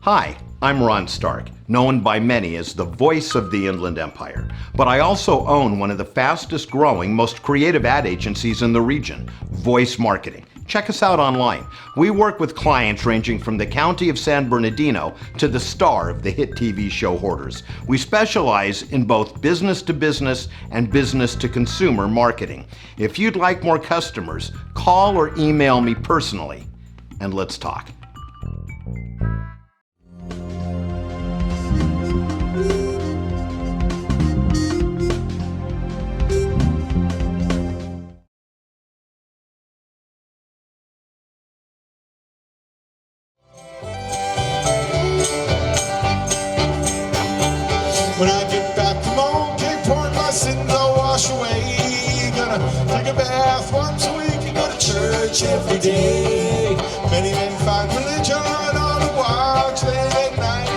Hi, I'm Ron Stark, known by many as the voice of the Inland Empire, but I also own one of the fastest growing, most creative ad agencies in the region, Voice Marketing. Check us out online. We work with clients ranging from the county of San Bernardino to the star of the hit TV show Hoarders. We specialize in both business to business and business to consumer marketing. If you'd like more customers, call or email me personally, and let's talk. When I get back from home, Cape Horn, my sins I'll wash away. Gonna take a bath once a week and go to church every day. Many men find religion on a watch late at night.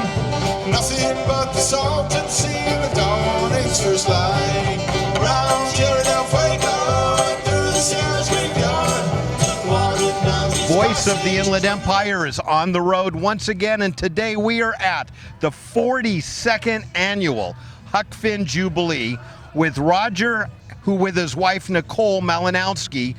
Nothing but the salted sea and the dawning's first light. Round here in El Fuego, through the Sierra's graveyard. Voice of the Inland Empire is on the road once again, and today we are at the 42nd annual Huck Jubilee with Roger, who with his wife Nicole Malinowski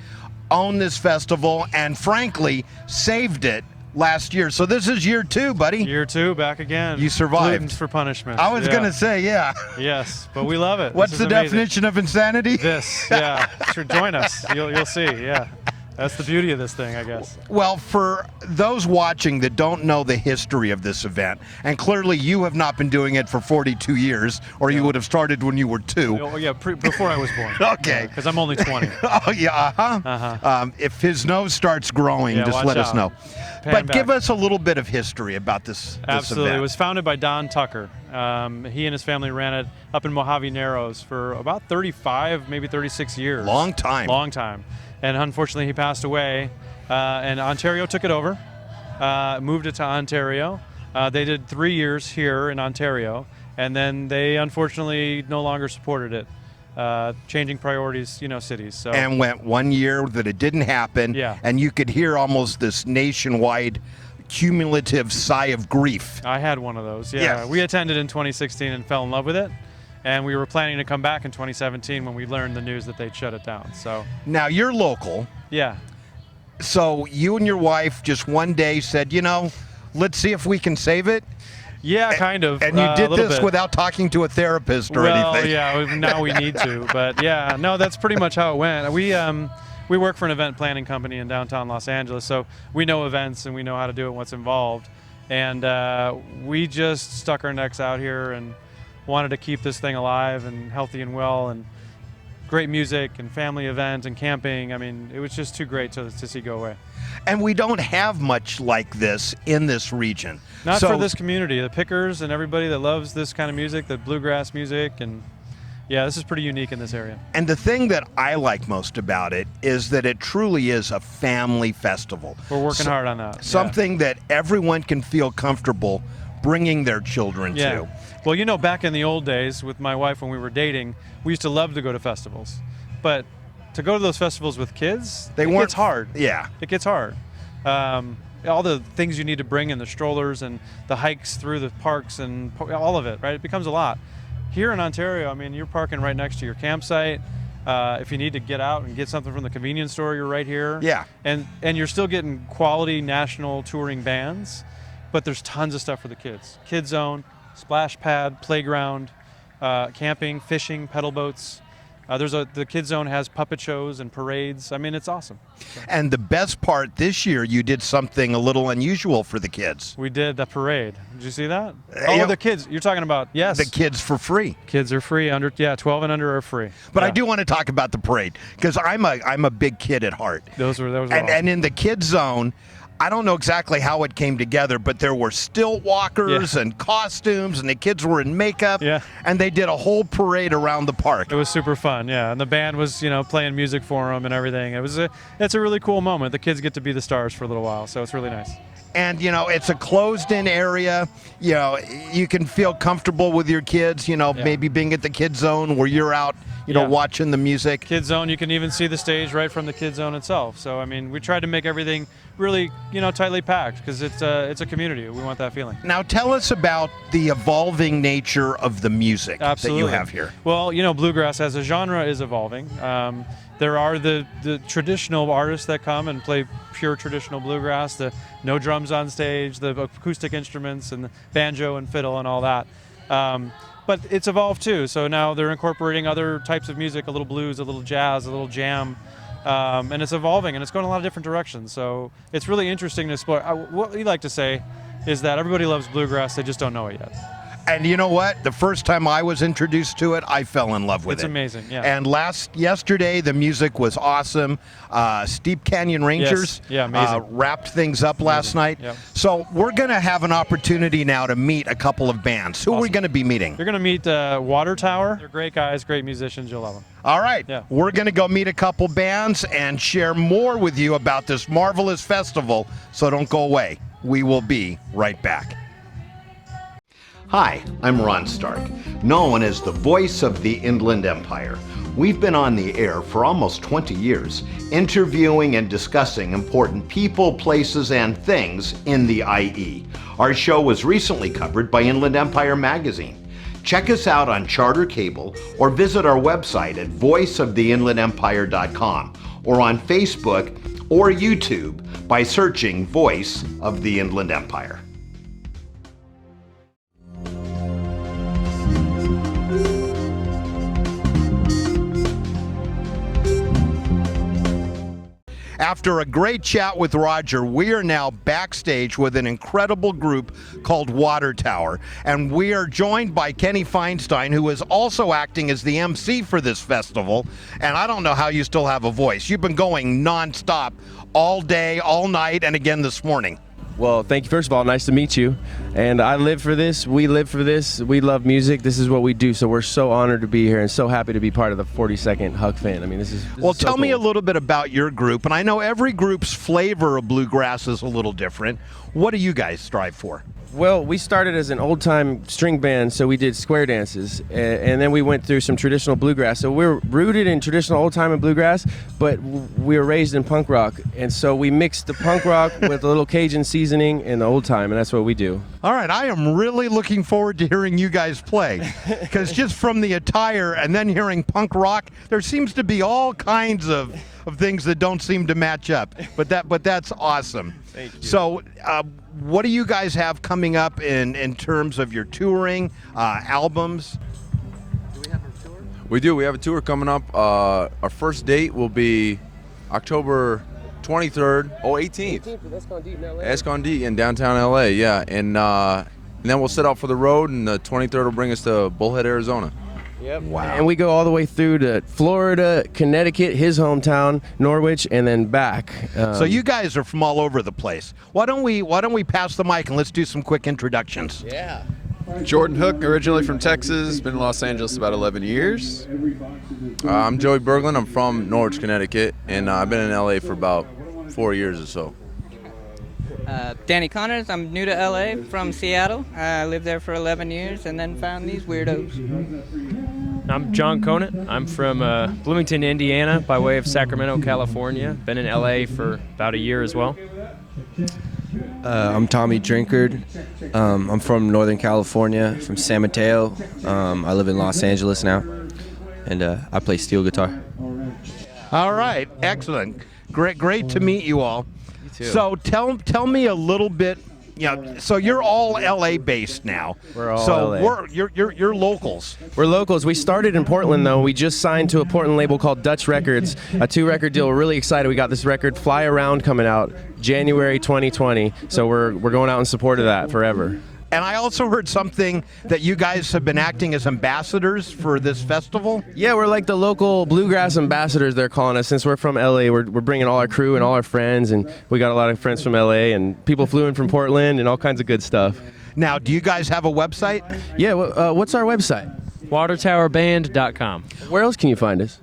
owned this festival and frankly saved it last year. So this is year 2, buddy. Year 2, back again. You survived. Glutens for punishment. I was gonna say, yeah. Yes, but we love it. What's the amazing. definition of insanity? This, yeah. Sure, join us. You'll see, yeah. That's the beauty of this thing, I guess. Well, for those watching that don't know the history of this event, and clearly you have not been doing it for 42 years, or you would have started when you were 2. Oh, yeah, before I was born. Okay. Because I'm only 20. Oh, yeah, If his nose starts growing, just let us know. But give us a little bit of history about this Absolutely. event. It was founded by Don Tucker. He and his family ran it up in Mojave Narrows for about 35, maybe 36 years. Long time. Long time. And unfortunately, he passed away, and Ontario took it over, moved it to Ontario. They did 3 years here in Ontario, and then they unfortunately no longer supported it, changing priorities, cities. So. And went 1 year that it didn't happen, and you could hear almost this nationwide cumulative sigh of grief. I had one of those, yeah. Yes. We attended in 2016 and fell in love with it. And we were planning to come back in 2017 when we learned the news that they'd shut it down. So now you're local. Yeah. So you and your wife just one day said, let's see if we can save it. Yeah, kind of. And you did this bit. without talking to a therapist or anything. Well, yeah, now we need to. But yeah, no, that's pretty much how it went. We work for an event planning company in downtown Los Angeles, so we know events and we know how to do it and what's involved. And we just stuck our necks out here and wanted to keep this thing alive and healthy and well, and great music and family event and camping. I mean, it was just too great to see go away. And we don't have much like this in this region. Not for this community, the pickers and everybody that loves this kind of music, the bluegrass music, and yeah, this is pretty unique in this area. And the thing that I like most about it is that it truly is a family festival. We're working hard on that. Something that everyone can feel comfortable bringing their children to. Well, back in the old days with my wife when we were dating, we used to love to go to festivals. But to go to those festivals with kids, it gets hard. Yeah. It gets hard. All the things you need to bring in the strollers and the hikes through the parks and all of it, right? It becomes a lot. Here in Ontario, I mean, you're parking right next to your campsite. If you need to get out and get something from the convenience store, you're right here. Yeah. And you're still getting quality national touring bands, but there's tons of stuff for the kids. Kid Zone, splash pad, playground, camping, fishing, pedal boats. The Kid Zone has puppet shows and parades. I mean, it's awesome. And the best part this year, you did something a little unusual for the kids. We did the parade. Did you see that? The kids. You're talking about, yes. The kids for free. Kids are free. 12 and under are free. But I do want to talk about the parade because I'm a big kid at heart. Those were awesome. And in the Kid Zone, I don't know exactly how it came together, but there were stilt walkers and costumes, and the kids were in makeup, and they did a whole parade around the park. It was super fun, yeah. And the band was, playing music for them and everything. It's a really cool moment. The kids get to be the stars for a little while, so it's really nice. And, it's a closed-in area. You can feel comfortable with your kids, maybe being at the Kids Zone where you're out, watching the music. Kids Zone, you can even see the stage right from the Kids Zone itself. So, we tried to make everything really, tightly packed because it's a community. We want that feeling. Now, tell us about the evolving nature of the music that you have here. Well, bluegrass as a genre is evolving. There are the traditional artists that come and play pure traditional bluegrass, the no drums on stage, the acoustic instruments and the banjo and fiddle and all that. But it's evolved too, so now they're incorporating other types of music, a little blues, a little jazz, a little jam, and it's evolving and it's going a lot of different directions. So it's really interesting to explore. What we like to say is that everybody loves bluegrass, they just don't know it yet. And you know what? The first time I was introduced to it, I fell in love with it. It's amazing, yeah. And yesterday, the music was awesome. Steep Canyon Rangers wrapped things up last night. Yeah. So we're going to have an opportunity now to meet a couple of bands. Who are we going to be meeting? You're going to meet Water Tower. They're great guys, great musicians. You'll love them. All right. Yeah. We're going to go meet a couple bands and share more with you about this marvelous festival. So don't go away. We will be right back. Hi, I'm Ron Stark, known as the voice of the Inland Empire. We've been on the air for almost 20 years, interviewing and discussing important people, places, and things in the IE. Our show was recently covered by Inland Empire magazine. Check us out on Charter Cable or visit our website at voiceoftheinlandempire.com or on Facebook or YouTube by searching Voice of the Inland Empire. After a great chat with Roger, we are now backstage with an incredible group called Water Tower, and we are joined by Kenny Feinstein, who is also acting as the MC for this festival. And I don't know how you still have a voice. You've been going nonstop all day, all night, and again this morning. Well, thank you. First of all, nice to meet you. And I live for this. We live for this. We love music. This is what we do. So we're so honored to be here and so happy to be part of the 42nd Huck fan. I mean, this is well, so tell cool. me a little bit about your group. And I know every group's flavor of bluegrass is a little different. What do you guys strive for? Well, we started as an old-time string band, so we did square dances, and then we went through some traditional bluegrass. So we're rooted in traditional old-time and bluegrass, but we were raised in punk rock, and so we mixed the punk rock with a little Cajun seasoning and the old-time, and that's what we do. All right, I am really looking forward to hearing you guys play, because just from the attire and then hearing punk rock, there seems to be all kinds of things that don't seem to match up, but that's awesome. Thank you. So, what do you guys have coming up in terms of your touring, albums? Do we have a tour? We do. We have a tour coming up. Our first date will be October 23rd, 18th. 18th at Escondido in LA. Escondido in downtown LA, yeah. And then we'll set out for the road, and the 23rd will bring us to Bullhead, Arizona. Yep. Wow. And we go all the way through to Florida, Connecticut, his hometown, Norwich, and then back. So you guys are from all over the place. Why don't we pass the mic and let's do some quick introductions? Yeah. Jordan Huck, originally from Texas, been in Los Angeles about 11 years. I'm Joey Berglund. I'm from Norwich, Connecticut, and I've been in LA for about 4 years or so. Danny Connors, I'm new to LA from Seattle. I lived there for 11 years and then found these weirdos. I'm John Conant. I'm from Bloomington, Indiana, by way of Sacramento, California. Been in LA for about a year as well. I'm Tommy Drinkard. I'm from Northern California, from San Mateo. I live in Los Angeles now, and I play steel guitar. All right, excellent. Great to meet you all. too. So tell me a little bit. So you're all LA based now. We're all so LA. You're locals. We're locals. We started in Portland, though. We just signed to a Portland label called Dutch Records, a 2-record deal. We're really excited. We got this record, Fly Around, coming out January 2020. So we're going out in support of that forever. And I also heard something that you guys have been acting as ambassadors for this festival. Yeah, we're like the local bluegrass ambassadors, they're calling us. Since we're from LA, we're bringing all our crew and all our friends, and we got a lot of friends from LA, and people flew in from Portland and all kinds of good stuff. Now, do you guys have a website? Yeah, what's our website? Watertowerband.com. Where else can you find us?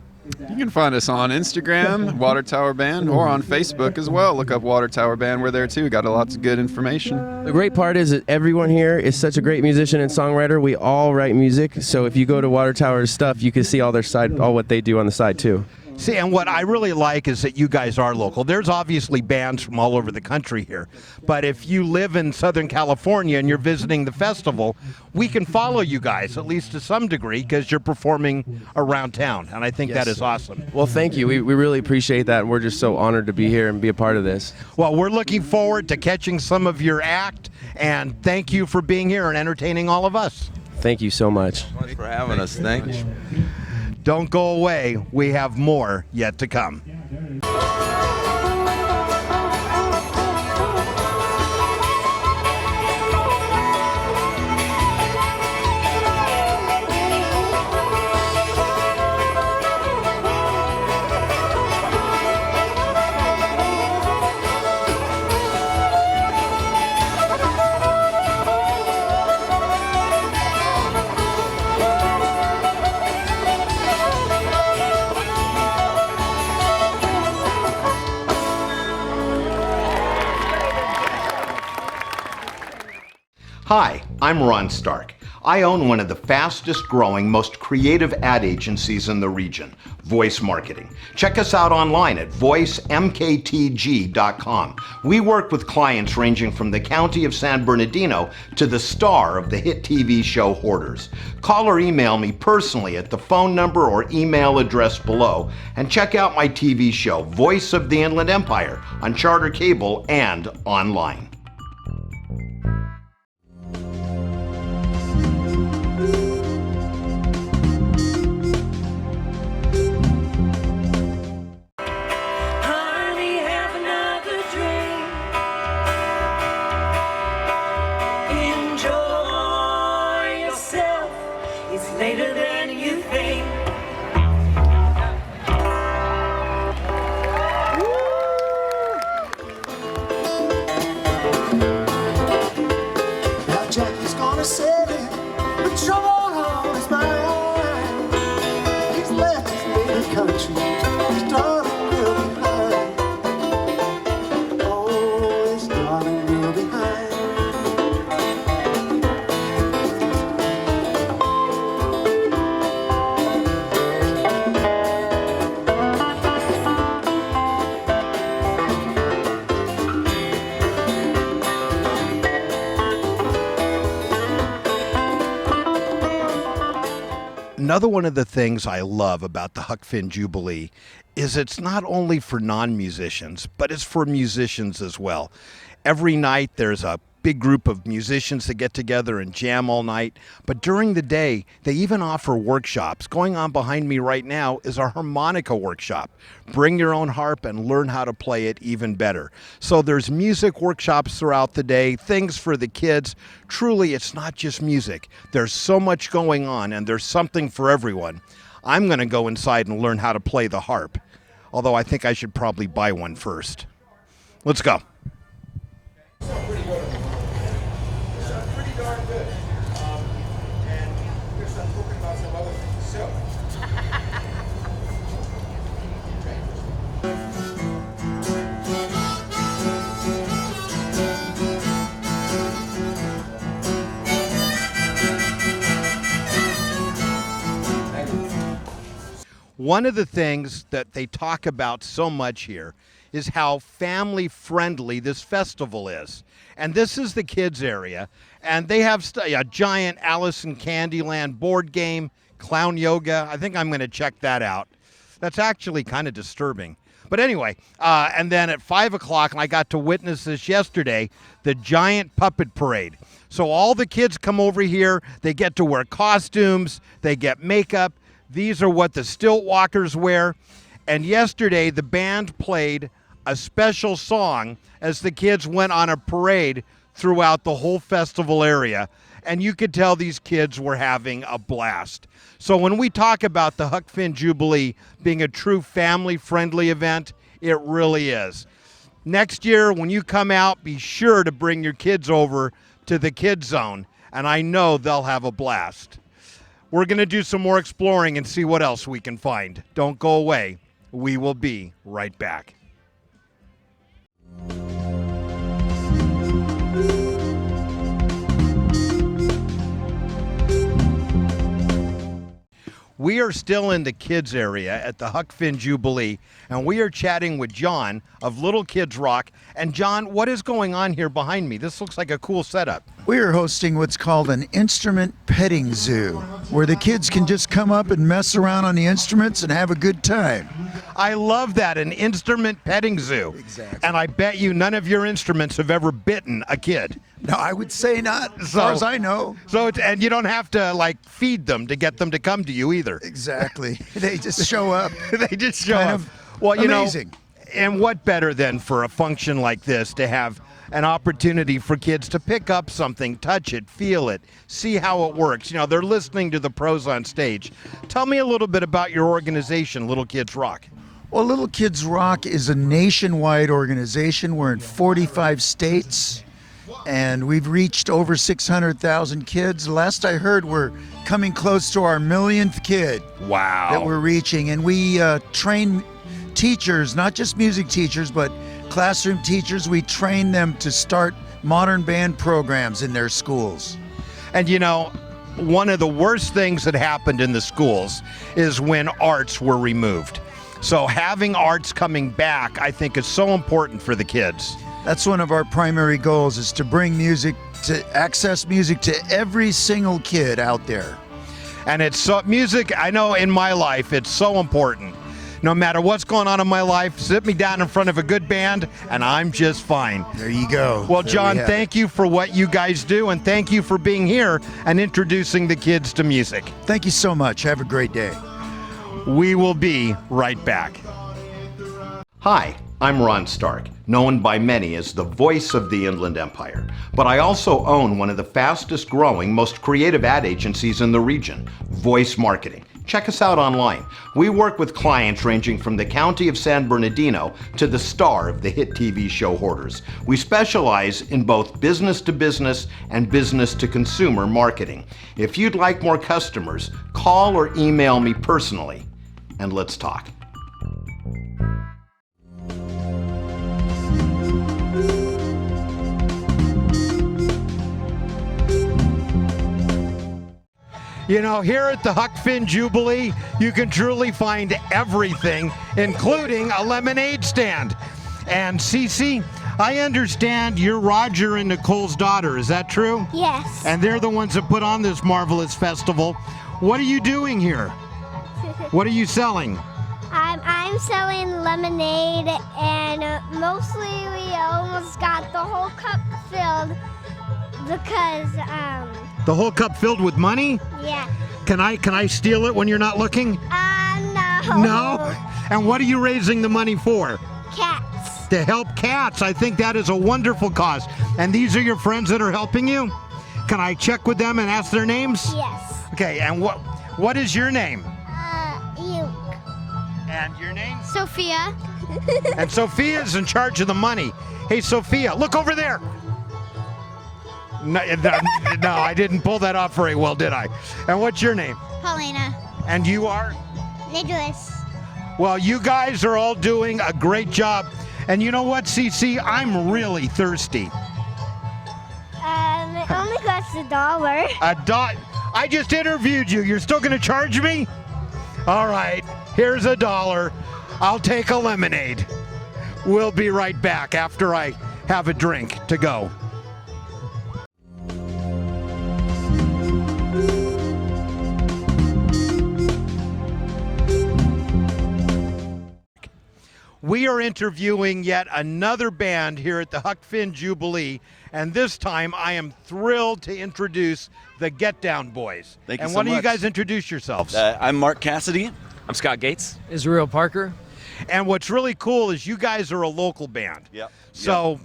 You can find us on Instagram, Water Tower Band, or on Facebook as well. Look up Water Tower Band. We're there too. Got lots of good information. The great part is that everyone here is such a great musician and songwriter. We all write music, so if you go to Water Tower's stuff, you can see all what they do on the side too. See, and what I really like is that you guys are local. There's obviously bands from all over the country here, but if you live in Southern California and you're visiting the festival, we can follow you guys, at least to some degree, because you're performing around town, and I think that is awesome. Well, thank you. We really appreciate that, and we're just so honored to be here and be a part of this. Well, we're looking forward to catching some of your act, and thank you for being here and entertaining all of us. Thank you so much. Thanks for having us. Thank you. Don't go away. We have more yet to come. Hi, I'm Ron Stark. I own one of the fastest growing, most creative ad agencies in the region, Voice Marketing. Check us out online at voicemktg.com. We work with clients ranging from the county of San Bernardino to the star of the hit TV show Hoarders. Call or email me personally at the phone number or email address below, and check out my TV show, Voice of the Inland Empire, on Charter Cable and online. Another one of the things I love about the Huck Jubilee is it's not only for non-musicians, but it's for musicians as well. Every night there's a big group of musicians that get together and jam all night, but during the day they even offer workshops. Going on behind me right now is our harmonica workshop. Bring your own harp and learn how to play it even better. So there's music workshops throughout the day, things for the kids. Truly, it's not just music. There's so much going on, and there's something for everyone. I'm going to go inside and learn how to play the harp, although I think I should probably buy one first. Let's go. One of the things that they talk about so much here is how family friendly this festival is. And this is the kids area, and they have a giant Alice in Candyland board game, clown yoga. I think I'm going to check that out. That's actually kind of disturbing. But anyway, and then at 5 o'clock, and I got to witness this yesterday, the giant puppet parade. So all the kids come over here, they get to wear costumes, they get makeup. These are what the stilt walkers wear. And yesterday, the band played a special song as the kids went on a parade throughout the whole festival area, and you could tell these kids were having a blast. So when we talk about the Huck Finn Jubilee being a true family-friendly event, it really is. Next year, when you come out, be sure to bring your kids over to the Kids Zone, and I know they'll have a blast. We're going to do some more exploring and see what else we can find. Don't go away. We will be right back. We are still in the kids area at the Huck Finn Jubilee, and we are chatting with John of Little Kids Rock. And John, what is going on here behind me? This looks like a cool setup. We are hosting what's called an instrument petting zoo, where the kids can just come up and mess around on the instruments and have a good time. I love that, an instrument petting zoo. Exactly. And I bet you none of your instruments have ever bitten a kid. No, I would say not, as far as I know. So, and you don't have to like feed them to get them to come to you either. Exactly. They just show up. They just show Kind up. of Well, you amazing. know, and what better than for a function like this to have an opportunity for kids to pick up something, touch it, feel it, see how it works. You know, they're listening to the pros on stage. Tell me a little bit about your organization, Little Kids Rock. Well, Little Kids Rock is a nationwide organization. We're in 45 states, and we've reached over 600,000 kids. Last I heard, we're coming close to our millionth kid. Wow. That we're reaching, and we train teachers, not just music teachers, but classroom teachers. We train them to start modern band programs in their schools. And you know, one of the worst things that happened in the schools is when arts were removed. So having arts coming back, I think, is so important for the kids. That's one of our primary goals, is to bring music, to access music to every single kid out there. And it's so, music, I know in my life, it's so important. No matter what's going on in my life, sit me down in front of a good band, and I'm just fine. There you go. Well, There John, we have thank you for what you guys do, and thank you for being here and introducing the kids to music. Thank you so much. Have a great day. We will be right back. Hi, I'm Ron Stark, known by many as the voice of the Inland Empire. But I also own one of the fastest growing, most creative ad agencies in the region, Voice Marketing. Check us out online. We work with clients ranging from the county of San Bernardino to the star of the hit TV show Hoarders. We specialize in both business to business and business to consumer marketing. If you'd like more customers, call or email me personally, and let's talk. You know, here at the Huck Finn Jubilee, you can truly find everything, including a lemonade stand. And Cece, I understand you're Roger and Nicole's daughter, is that true? Yes. And they're the ones that put on this marvelous festival. What are you doing here? What are you selling? I'm selling lemonade, and mostly we almost got the whole cup filled because, The whole cup filled with money? yeah. Can I steal it when you're not looking? No. No? And what are you raising the money for? Cats. To help cats. I think that is a wonderful cause. And these are your friends that are helping you? Can I check with them and ask their names? Yes. Okay, and what is your name? You. And your name? Sophia. And Sophia's in charge of the money. Hey, Sophia, look over there. No, I didn't pull that off very well, did I? And what's your name? Paulina. And you are? Nicholas. Well, you guys are all doing a great job. And you know what, Cece? I'm really thirsty. It only costs $1. I just interviewed you. You're still going to charge me? All right, here's $1. I'll take a lemonade. We'll be right back after I have a drink to go. We are interviewing yet another band here at the Huck Finn Jubilee, and this time I am thrilled to introduce the Get Down Boys. Thank you and so why don't you much. guys introduce yourselves? I'm Mark Cassidy. I'm Scott Gates. Israel Parker. And what's really cool is you guys are a local band. Yep. So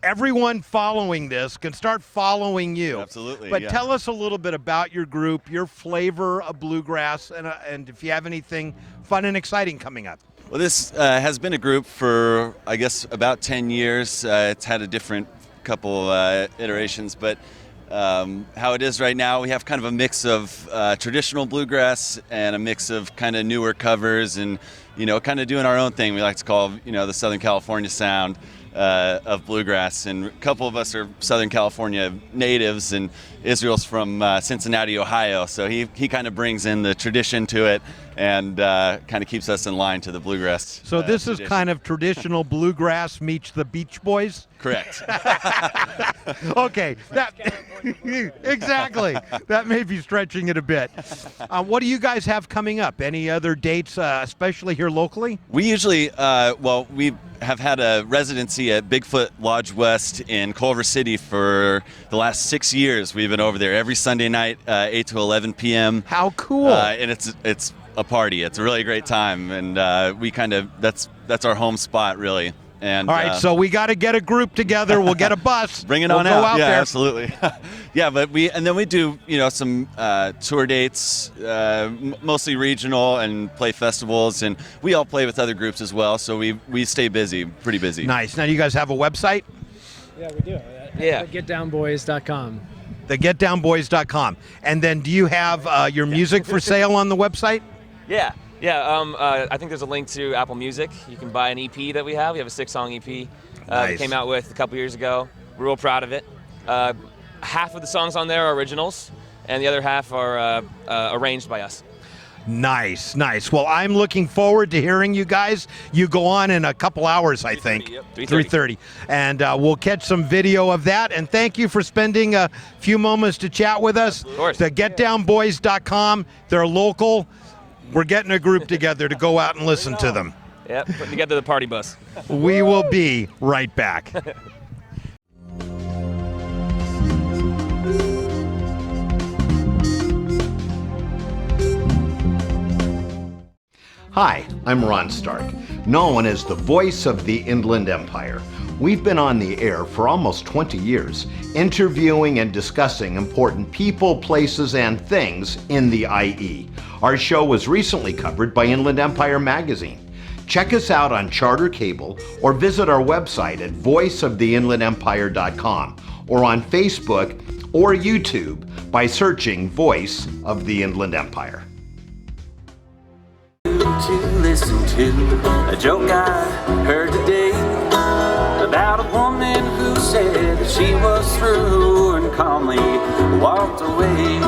everyone following this can start following you. Absolutely. But yeah. tell us a little bit about your group, your flavor of bluegrass, and if you have anything fun and exciting coming up. Well, this has been a group for, I guess, about 10 years. It's had a different couple iterations, but how it is right now, we have kind of a mix of traditional bluegrass and a mix of kind of newer covers and, kind of doing our own thing. We like to call, the Southern California sound of bluegrass. And a couple of us are Southern California natives, and Israel's from Cincinnati, Ohio. So he kind of brings in the tradition to it and kind of keeps us in line to the bluegrass. So this tradition. is kind of traditional bluegrass meets the Beach Boys? Correct. Okay, exactly. That may be stretching it a bit. What do you guys have coming up? Any other dates, especially here locally? We usually, we have had a residency at Bigfoot Lodge West in Culver City for the last 6 years. We've been over there every Sunday night, 8 to 11 p.m. How cool! And it's a party. It's a really great time, and we kind of that's our home spot, really. And all right, so we got to get a group together. We'll get a bus. Bring it we'll on go out. Yeah, there. absolutely. Yeah, but we do some tour dates, mostly regional, and play festivals, and we all play with other groups as well. So we stay busy, pretty busy. Nice. Now, you guys have a website? Yeah, we do. Yeah. GetDownBoys.com. TheGetDownBoys.com. And then, do you have your music for sale on the website? Yeah. I think there's a link to Apple Music. You can buy an EP that we have. We have a 6-song EP Nice. that came out with a couple years ago. We're real proud of it. Half of the songs on there are originals, and the other half are arranged by us. Nice. Well, I'm looking forward to hearing you guys. You go on in a couple hours, I think. Yep, 3:30. And we'll catch some video of that. And thank you for spending a few moments to chat with us. Of course. The GetDownBoys.com. They're local. We're getting a group together to go out and listen to them. Yep, putting together the party bus. We will be right back. Hi, I'm Ron Stark, known as the voice of the Inland Empire. We've been on the air for almost 20 years, interviewing and discussing important people, places, and things in the IE. Our show was recently covered by Inland Empire magazine. Check us out on Charter Cable or visit our website at voiceoftheinlandempire.com or on Facebook or YouTube by searching Voice of the Inland Empire. To listen to a joke I heard today about a woman who said that she was through and calmly walked away.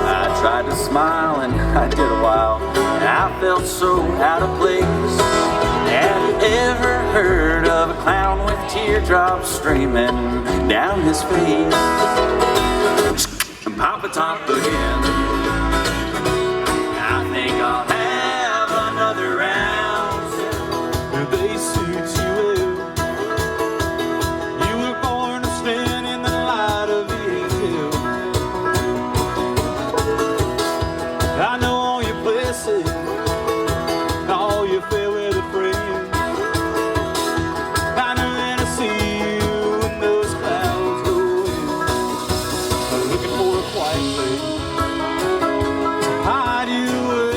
I tried to smile and I did a while, and I felt so out of place. Have you ever heard of a clown with teardrops streaming down his face? Papa Top again. I think I'll have another round. They suit you well. You were born to stand in the light of evil. I know all your places, all your fair weather friends. I know that I see you when those clouds go in, looking for a quiet place to hide you away.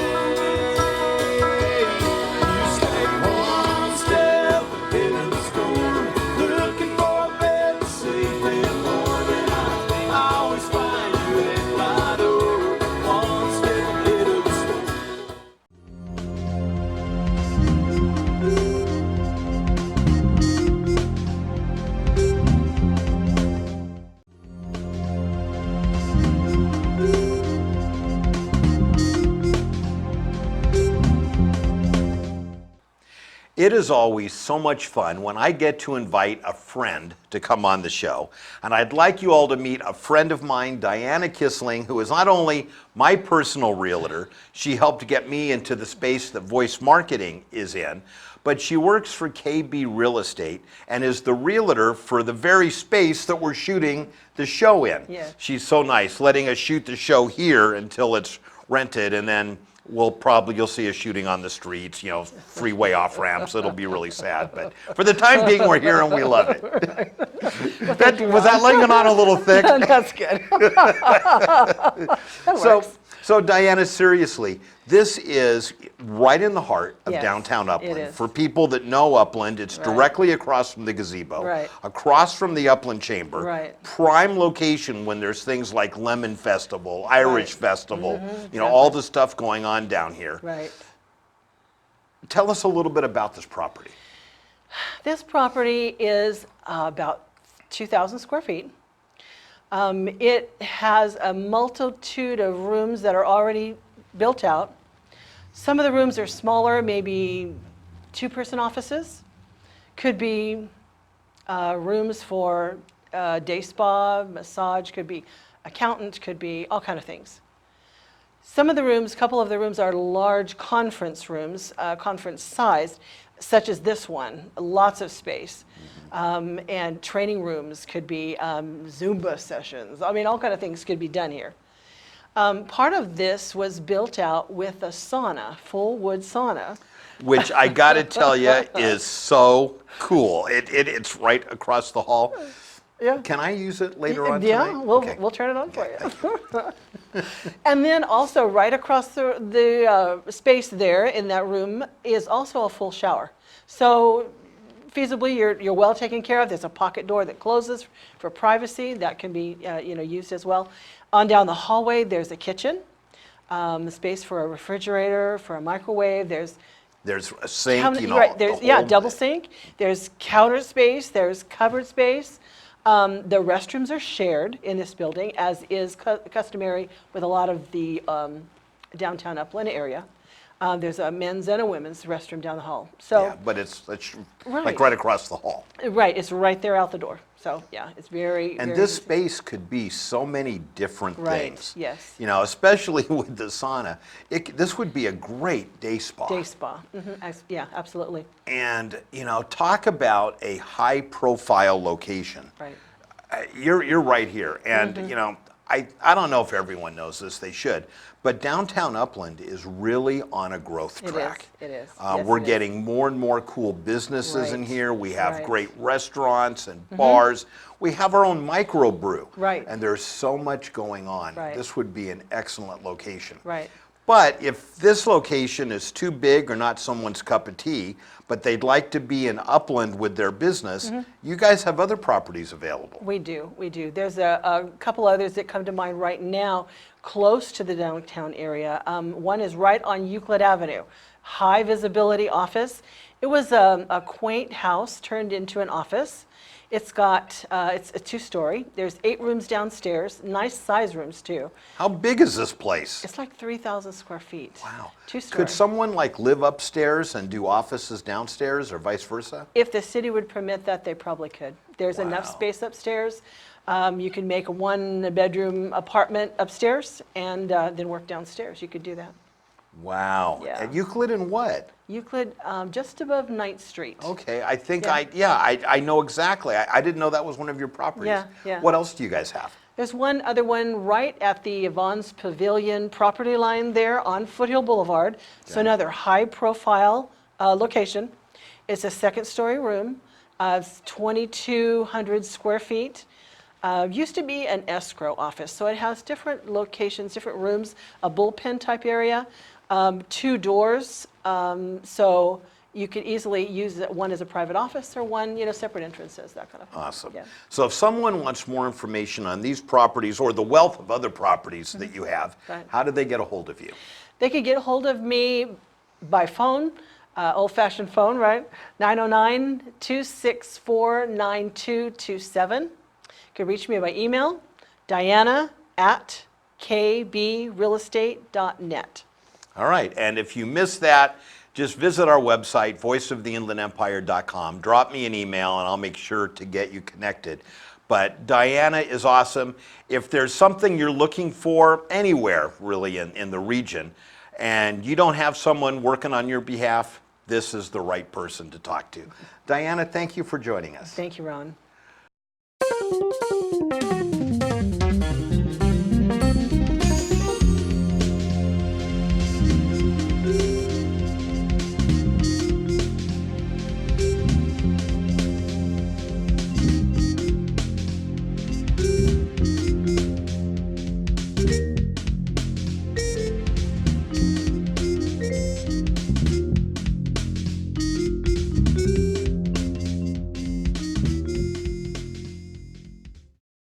You stay one step ahead of the storm, looking for a better, safe and warm. And I always find you at my door, one step ahead of the storm. It is always so much fun when I get to invite a friend to come on the show. And I'd like you all to meet a friend of mine, Diana Kissling, who is not only my personal realtor, she helped get me into the space that voice marketing is in, but she works for KB Real Estate and is the realtor for the very space that we're shooting the show in. Yes. She's so nice, letting us shoot the show here until it's rented, and then you'll see us shooting on the streets, freeway off ramps. It'll be really sad, but for the time being, we're here and we love it. Was that laying it on a little thick? That's good. That works. So Diana, seriously, this is right in the heart of Yes, downtown it Upland. is. For people that know Upland, it's directly across from the gazebo, Right. across from the Upland Chamber. Right. Prime location when there's things like Lemon Festival, Irish Festival, Mm-hmm, all the stuff going on down here. Right. Tell us a little bit about this property. This property is about 2,000 square feet. It has a multitude of rooms that are already built out. Some of the rooms are smaller, maybe two-person offices. Could be rooms for day spa, massage, could be accountant, could be all kind of things. Some of the rooms, a couple of the rooms are large conference rooms, conference sized, such as this one, lots of space. And training rooms could be Zumba sessions. I mean, all kind of things could be done here. Part of this was built out with a sauna, full wood sauna. Which I gotta tell you is so cool. It's right across the hall. Yeah. Can I use it later on Yeah, tonight? we'll turn it on for you. And then also right across the space there in that room is also a full shower. So feasibly, you're well taken care of. There's a pocket door that closes for privacy that can be used as well. On down the hallway, there's a kitchen, space for a refrigerator, for a microwave. There's a sink, there's double sink. There's counter space. There's cupboard space. The restrooms are shared in this building, as is customary with a lot of the downtown Upland area. There's a men's and a women's restroom down the hall. So, yeah, but it's like right across the hall. Right, it's right there out the door. So yeah, it's very. And very this easy. space could be so many different things. Yes. Especially with the sauna. This would be a great day spa. Day spa. Yeah, absolutely. And talk about a high-profile location. Right. You're right here, and I don't know if everyone knows this. They should. But downtown Upland is really on a growth track. It is. We're getting more and more cool businesses in here. We have great restaurants and Mm-hmm. bars. We have our own microbrew. Right. And there's so much going on. Right. This would be an excellent location. Right. But if this location is too big or not someone's cup of tea, but they'd like to be in Upland with their business, you guys have other properties available. We do. There's a couple others that come to mind right now close to the downtown area. One is right on Euclid Avenue, high visibility office. It was a quaint house turned into an office. It's got, it's a 2-story. There's 8 rooms downstairs, nice size rooms too. How big is this place? It's like 3,000 square feet. Wow. 2-story. Could someone live upstairs and do offices downstairs or vice versa? If the city would permit that, they probably could. There's enough space upstairs. You can make a 1-bedroom apartment upstairs and then work downstairs. You could do that. Wow. Yeah. And Euclid and what? Euclid, just above 9th Street. Okay, I think I know exactly. I didn't know that was one of your properties. Yeah. What else do you guys have? There's one other one right at the Yvonne's Pavilion property line there on Foothill Boulevard. So another high-profile location. It's a 2nd-story room. It's 2,200 square feet. Used to be an escrow office, so it has different locations, different rooms, a bullpen type area, 2 doors, so you could easily use one as a private office or one, separate entrances, that kind of thing. Awesome. Yeah. So if someone wants more information on these properties or the wealth of other properties that you have, how do they get a hold of you? They could get a hold of me by phone, old-fashioned phone, right? 909-264-9227. You can reach me by email, diana@kbrealestate.net. All right, and if you missed that, just visit our website, voiceoftheinlandempire.com. Drop me an email, and I'll make sure to get you connected. But Diana is awesome. If there's something you're looking for anywhere, really, in the region, and you don't have someone working on your behalf, this is the right person to talk to. Diana, thank you for joining us. Thank you, Ron.